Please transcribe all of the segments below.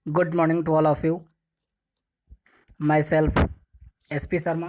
Good morning to all of you. Myself SP Sharma.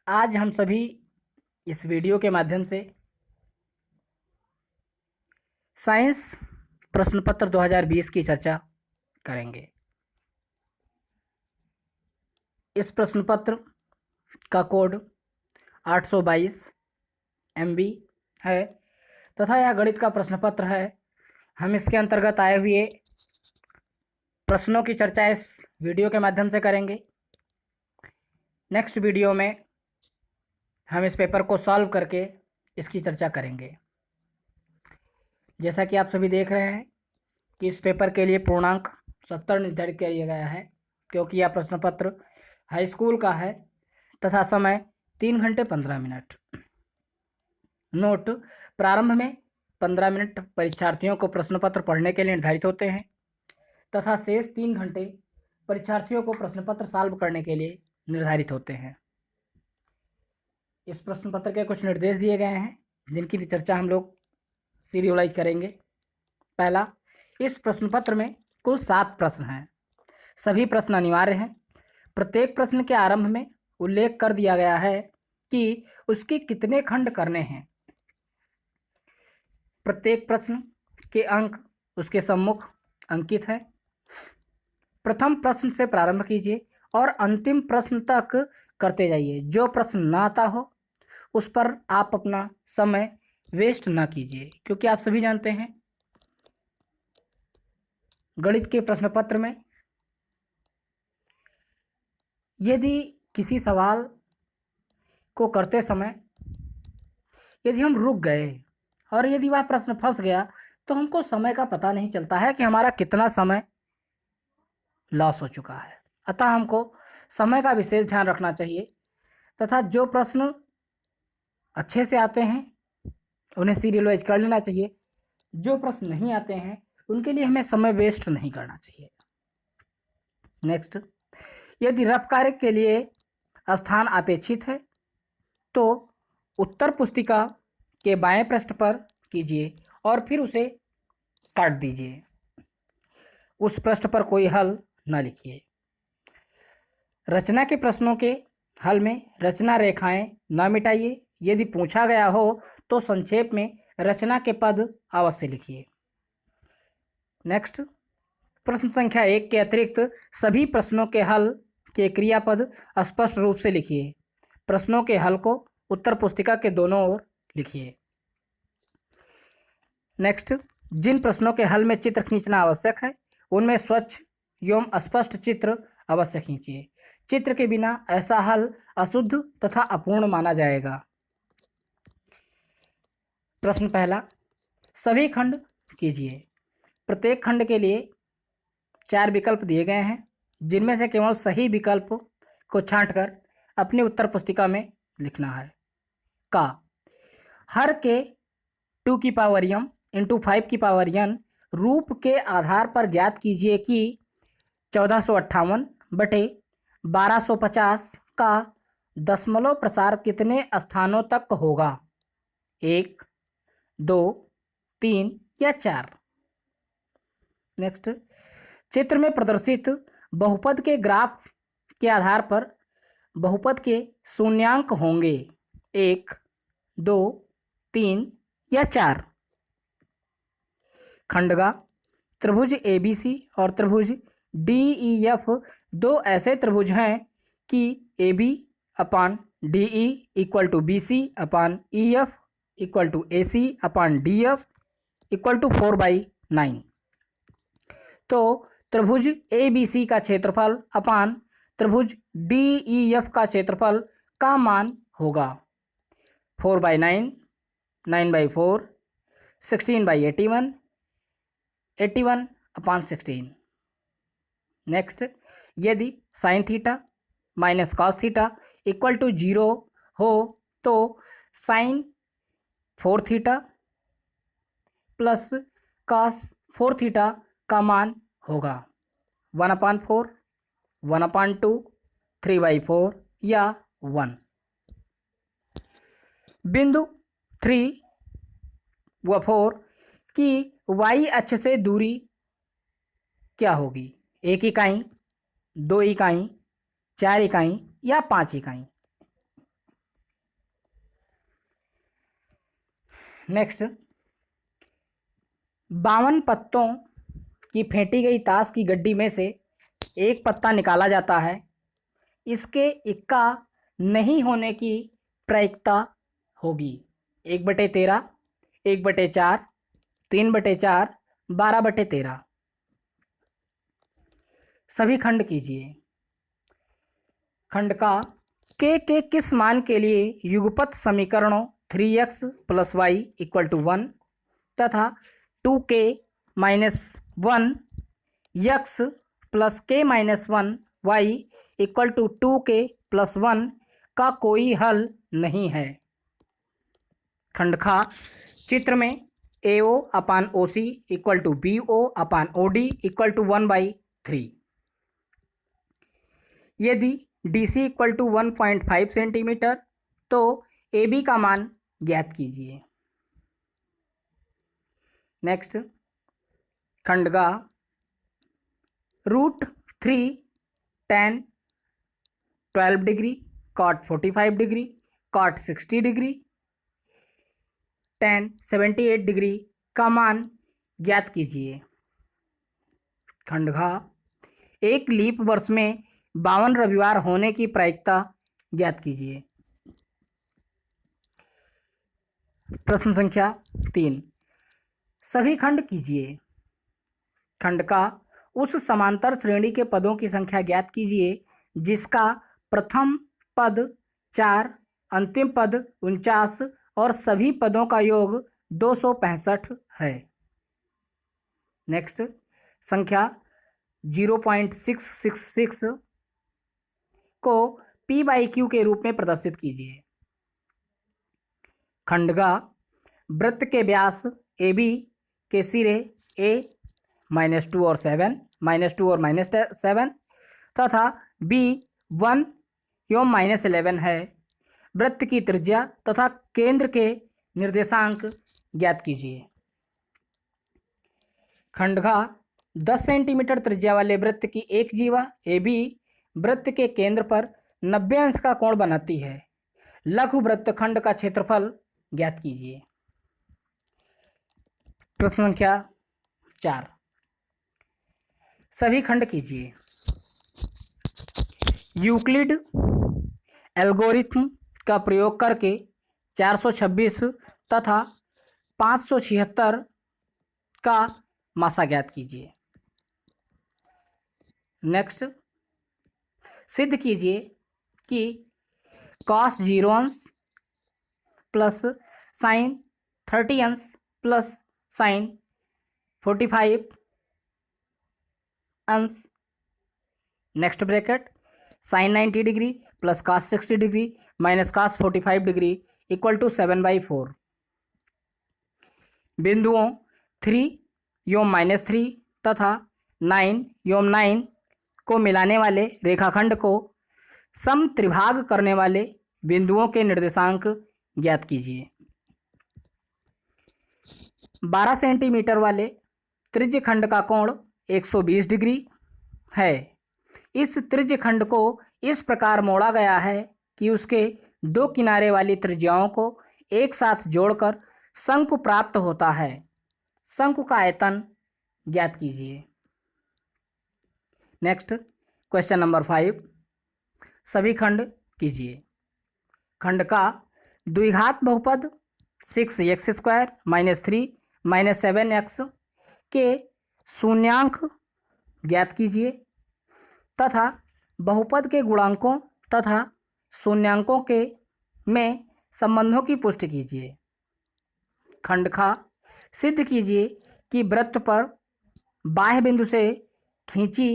आज हम सभी इस वीडियो के माध्यम से साइंस प्रश्न पत्र 2020 की चर्चा करेंगे। इस प्रश्न पत्र का कोड 822 MB है तथा यह गणित का प्रश्न पत्र है। हम इसके अंतर्गत आए हुए प्रश्नों की चर्चा इस वीडियो के माध्यम से करेंगे। नेक्स्ट वीडियो में हम इस पेपर को सॉल्व करके इसकी चर्चा करेंगे। जैसा कि आप सभी देख रहे हैं कि इस पेपर के लिए पूर्णांक 70 निर्धारित किया गया है, क्योंकि यह प्रश्न पत्र हाई स्कूल का है तथा समय 3 घंटे 15 मिनट। नोट: प्रारंभ में 15 मिनट परीक्षार्थियों को प्रश्न पत्र पढ़ने के लिए निर्धारित होते हैं तथा शेष 3 घंटे परीक्षार्थियों को प्रश्न पत्र सॉल्व करने के लिए निर्धारित होते हैं। इस प्रश्न पत्र के कुछ निर्देश दिए गए हैं जिनकी चर्चा हम लोग सीरियलाइज करेंगे। पहला, इस प्रश्न पत्र में कुल 7 प्रश्न हैं। सभी प्रश्न अनिवार्य हैं। प्रत्येक प्रश्न के आरंभ में उल्लेख कर दिया गया है कि उसके कितने खंड करने हैं। प्रत्येक प्रश्न के अंक उसके सम्मुख अंकित है। प्रथम प्रश्न से प्रारंभ कीजिए और अंतिम प्रश्न तक करते जाइए। जो प्रश्न ना आता हो उस पर आप अपना समय वेस्ट ना कीजिए, क्योंकि आप सभी जानते हैं गणित के प्रश्न पत्र में यदि किसी सवाल को करते समय यदि हम रुक गए और यदि वह प्रश्न फंस गया तो हमको समय का पता नहीं चलता है कि हमारा कितना समय लॉस हो चुका है। अतः हमको समय का विशेष ध्यान रखना चाहिए तथा जो प्रश्न अच्छे से आते हैं उन्हें सीरियलाइज कर लेना चाहिए। जो प्रश्न नहीं आते हैं उनके लिए हमें समय वेस्ट नहीं करना चाहिए। नेक्स्ट, यदि रफ कार्य के लिए स्थान अपेक्षित है तो उत्तर पुस्तिका के बाएं पृष्ठ पर कीजिए और फिर उसे काट दीजिए। उस पृष्ठ पर कोई हल न लिखिए। रचना के प्रश्नों के हल में रचना रेखाएं न मिटाइए। यदि पूछा गया हो तो संक्षेप में रचना के पद अवश्य लिखिए। नेक्स्ट, प्रश्न संख्या 1 के अतिरिक्त सभी प्रश्नों के हल के क्रियापद स्पष्ट रूप से लिखिए। प्रश्नों के हल को उत्तर पुस्तिका के दोनों ओर लिखिए। नेक्स्ट, जिन प्रश्नों के हल में चित्र खींचना आवश्यक है उनमें स्वच्छ एवं स्पष्ट चित्र अवश्य खींचिए। चित्र के बिना ऐसा हल अशुद्ध तथा अपूर्ण माना जाएगा। प्रश्न पहला, सभी खंड कीजिए। प्रत्येक खंड के लिए 4 विकल्प दिए गए हैं, जिनमें से केवल सही विकल्प को छांटकर अपनी उत्तर पुस्तिका में लिखना है। का हर के 2 की पावर m इंटू 5 की पावर n रूप के आधार पर ज्ञात कीजिए कि 1458 बटे 1250 का दशमलव प्रसार कितने स्थानों तक होगा। 1, 2, 3 या 4। नेक्स्ट, चित्र में प्रदर्शित बहुपद के ग्राफ के आधार पर बहुपद के शून्यांक होंगे। 1, 2, 3 या 4। खंडगा त्रिभुज ABC और त्रिभुज DEF दो ऐसे त्रिभुज हैं कि AB upon DE equal to BC upon EF equal to AC upon DF equal to 4/9। तो त्रिभुज ABC का क्षेत्रफल अपान त्रिभुज DEF का क्षेत्रफल का मान होगा 4/9, 9/4, 16/81, 81 अपान 16। नेक्स्ट, यदि sine theta minus cos theta equal to 0 हो तो sine 4 theta plus cos 4 theta का मान होगा 1/4, 1/2, 3/4 या 1। बिंदु 3 व 4 की y अक्ष से दूरी क्या होगी? 1 इकाई, 2 इकाई, 4 इकाई या 5 इकाई? नेक्स्ट, 52 पत्तों की फेंटी गई ताश की गड्डी में से एक पत्ता निकाला जाता है, इसके इक्का नहीं होने की प्रायिकता होगी 1/13, 1/4, 3/4, 12/13। सभी खंड कीजिए। खंड का के किस मान के लिए युगपत समीकरणों 3x + y = 1 तथा 2k - 1 x + k - 1 y = 2k + 1 का कोई हल नहीं है? खंड खा चित्र में AO/OC = BO/OD = 1/3। यदि DC = 1.5 सेंटीमीटर तो AB का मान ज्ञात कीजिए। नेक्स्ट, खंड का √3 tan 12 degree, cot 45 degree, cot 60 degree, tan 78 degree का मान ज्ञात कीजिए। खंड घ एक लीप वर्ष में 52 रविवार होने की प्रायिकता ज्ञात कीजिए। प्रश्न संख्या 3, सभी खंड कीजिए। खंड का उस समांतर श्रेणी के पदों की संख्या ज्ञात कीजिए जिसका प्रथम पद 4, अंतिम पद 49 और सभी पदों का योग 265 है। नेक्स्ट, संख्या 0.666 को P/Q के रूप में प्रदर्शित कीजिए। खंड का वृत्त के व्यास AB के सिरे A -2 और -7 तथा B 1 एवं -11 है। वृत्त की त्रिज्या तथा केंद्र के निर्देशांक ज्ञात कीजिए। खंड घ 10 सेंटीमीटर त्रिज्या वाले वृत्त की एक जीवा AB वृत्त के केंद्र पर 90 अंश का कोण बनाती है। लघु वृत्तखंड का क्षेत्रफल ज्ञात कीजिए। प्रश्न संख्या 4, सभी खंड कीजिए। यूक्लिड एल्गोरिथ्म का प्रयोग करके 426 तथा 576 का मासा ज्ञात कीजिए। नेक्स्ट, सिद्ध कीजिए कि cos 0 अंश प्लस साइन 30 अंश प्लस साइन 45 अंश, next bracket, sine 90 degree plus cos 60 degree minus cos 45 degree = 7/4। बिंदुओं 3 एवं -3 तथा 9 एवं 9 को मिलाने वाले रेखाखंड को समत्रिभाग करने वाले बिंदुओं के निर्देशांक ज्ञात कीजिए। 12 सेंटीमीटर वाले त्रिज्य खंड का कोण 120 डिग्री है। इस त्रिज्य खंड को इस प्रकार मोड़ा गया है कि उसके दो किनारे वाली त्रिज्याओं को एक साथ जोड़कर शंकु प्राप्त होता है। शंकु का आयतन ज्ञात कीजिए। नेक्स्ट, क्वेश्चन नंबर 5, सभी खंड कीजिए। खंड का द्विघात बहुपद 6x² - 3 - 7x के शून्यांक ज्ञात कीजिए तथा बहुपद के गुणांकों तथा शून्यांकों के में संबंधों की पुष्टि कीजिए। खंड खा सिद्ध कीजिए कि वृत्त पर बाह्य बिंदु से खींची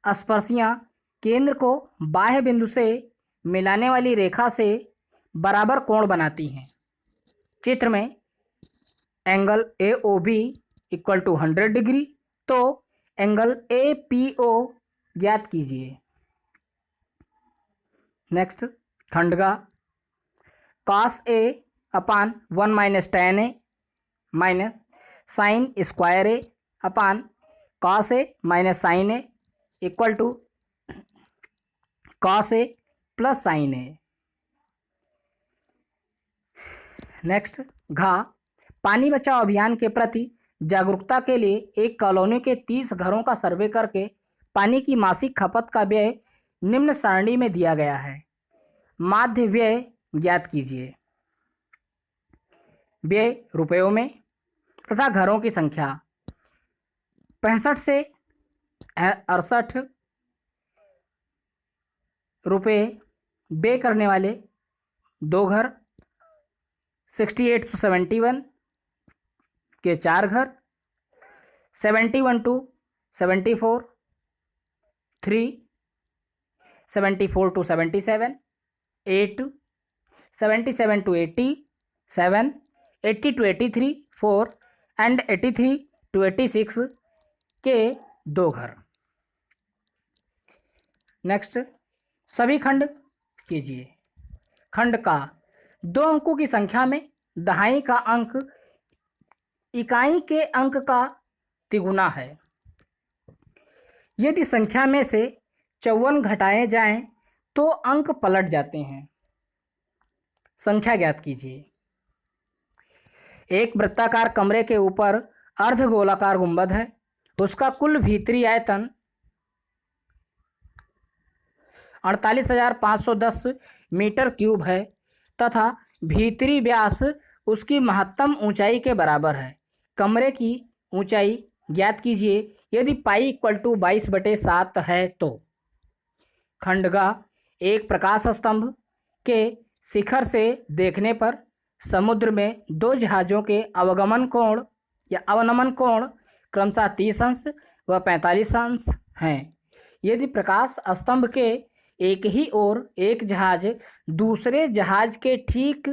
स्पर्शियां केंद्र को बाह्य बिंदु से मिलाने वाली रेखा से बराबर कोण बनाती हैं। चित्र में एंगल AOB = 100 डिग्री, तो एंगल APO ज्ञात कीजिए। नेक्स्ट, खंड का cos A / 1 - tan A - sin² A / cos A minus sine A equal to cos A plus sine A. Next घा, पानी बचाओ अभियान के प्रति जागरूकता के लिए एक कॉलोनी के 30 घरों का सर्वे करके पानी की मासिक खपत का व्यय निम्न सारणी में दिया गया है। माध्य व्यय ज्ञात कीजिए। व्यय रुपयों में तथा घरों की संख्या 65 से 68 रुपये व्यय करने वाले 2 घर, 68 to 71 के 4 घर, 71 to 74 3, 74 to 77 8, 77 to 80 7, 80 to 83 4 and 83 to 86 के 2 घर। नेक्स्ट सभी खंड कीजिए। खंड का 2 अंकों की संख्या में दहाई का अंक इकाई के अंक का तिगुना है। यदि संख्या में से 54 घटाए जाएं तो अंक पलट जाते हैं। संख्या ज्ञात कीजिए। एक वृत्ताकार कमरे के ऊपर अर्धगोलाकार गुंबद है। उसका कुल भीतरी आयतन 48,510 मीटर क्यूब है तथा भीतरी व्यास उसकी महत्तम ऊंचाई के बराबर है। कमरे की ऊंचाई ज्ञात कीजिए यदि पाई इक्वल टू 22/7 है तो। खंडगा, एक प्रकाश स्तंभ के शिखर से देखने पर समुद्र में 2 जहाज़ों के अवगमन कोण या अवनमन कोण क्रमशः 30 अंश व 45 अंश हैं। यदि प्रकाश स्तंभ के एक ही ओर एक जहाज दूसरे जहाज के ठीक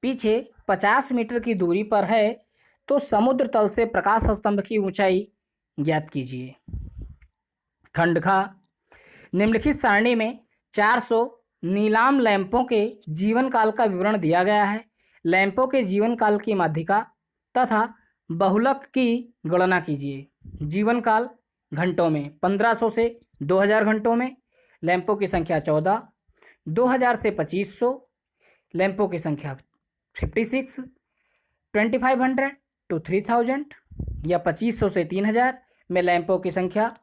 पीछे 50 मीटर की दूरी पर है तो समुद्र तल से प्रकाश स्तंभ की ऊंचाई ज्ञात कीजिए। खंड खा, निम्नलिखित सारणी में 400 नीलाम लैंपों के जीवन काल का विवरण दिया गया है। लैंपों के जीवन काल की माध्यिका तथा बहुलक की गणना कीजिए। जीवन काल घंटों में 1500 से 2000 घंटों में। लैंपों की संख्या 14, 2000 से 2500। लैंपों की संख्या 56, 2500 to 3000 या 2500 से 3000 में। लैंपों की संख्या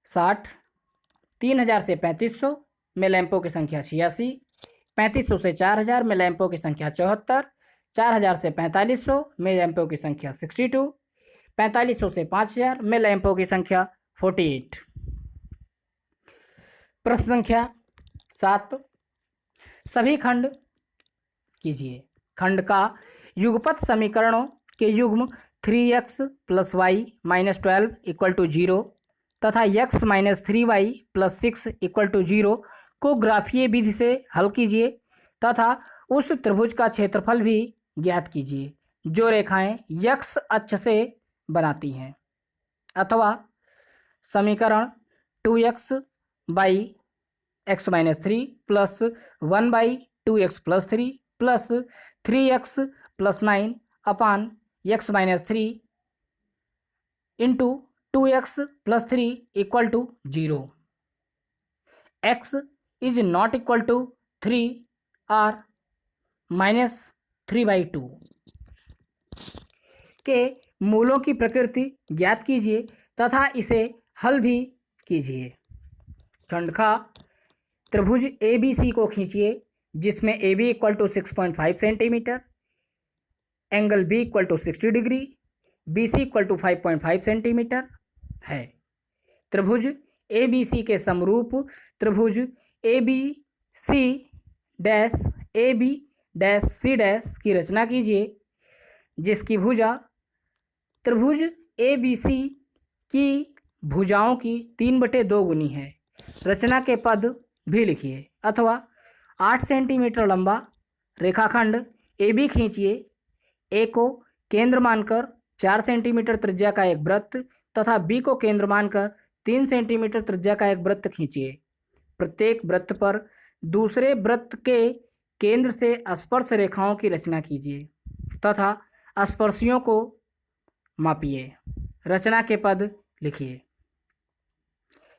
60, 3000 से 3500 में। लैंपों की संख्या 86, 3500 से 4000 में। लैंपों की संख्या 74, 4000 से 4500 में। लैंपों की संख्या 62, 4500 से 5000 में। लैंपों की संख्या 48। प्रश्न संख्या 7, सभी खंड कीजिए। खंड का युगपत समीकरणों के युग्म 3x + y - 12 = 0 तथा x - 3y + 6 = 0 को ग्राफीय विधि से हल कीजिए तथा उस त्रिभुज का क्षेत्रफल भी ज्ञात कीजिए जो रेखाएं x अक्ष से बनाती हैं। अथवा समीकरण 2x / x - 3 + 1 / 2x + 3 + 3x + 9 upon x - 3 × 2x + 3 = 0। x is not equal to 3 or -3/2 के मूलों की प्रकृति ज्ञात कीजिए तथा इसे हल भी कीजिए। खंड खा, त्रिभुज ABC को खींचिए जिसमें AB = 6.5 centimetre, angle B = 60 degree, BC = 5.5 centimetre है। त्रिभुज ABC के समरूप त्रिभुज ABC AC की रचना कीजिए जिसकी भुजा त्रिभुज ABC की भुजाओं की 3/2 गुनी है। रचना के पद भी लिखिए। अथवा 8 सेंटीमीटर लंबा रेखाखंड AB खींचिए। A को केंद्र मानकर 4 सेंटीमीटर त्रिज्या का एक वृत्त तथा B को केंद्र मानकर 3 सेंटीमीटर त्रिज्या का एक वृत्त खींचिए। प्रत्येक वृत्त पर दूसरे वृत्त के केंद्र से स्पर्श रेखाओं की रचना कीजिए तथा स्पर्शियों को मापिए। रचना के पद लिखिए।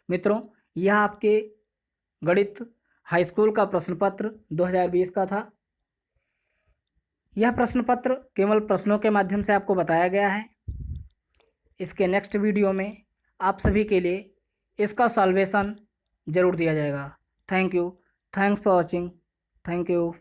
मित्रों, यह आपके गणित हाई स्कूल का प्रश्न पत्र 2020 का था। यह प्रश्न पत्र केवल प्रश्नों के माध्यम से आपको बताया गया है। इसके नेक्स्ट वीडियो में आप सभी के लिए इसका सॉल्वेशन ज़रूर दिया जाएगा। Thank you, thanks for watching, thank you.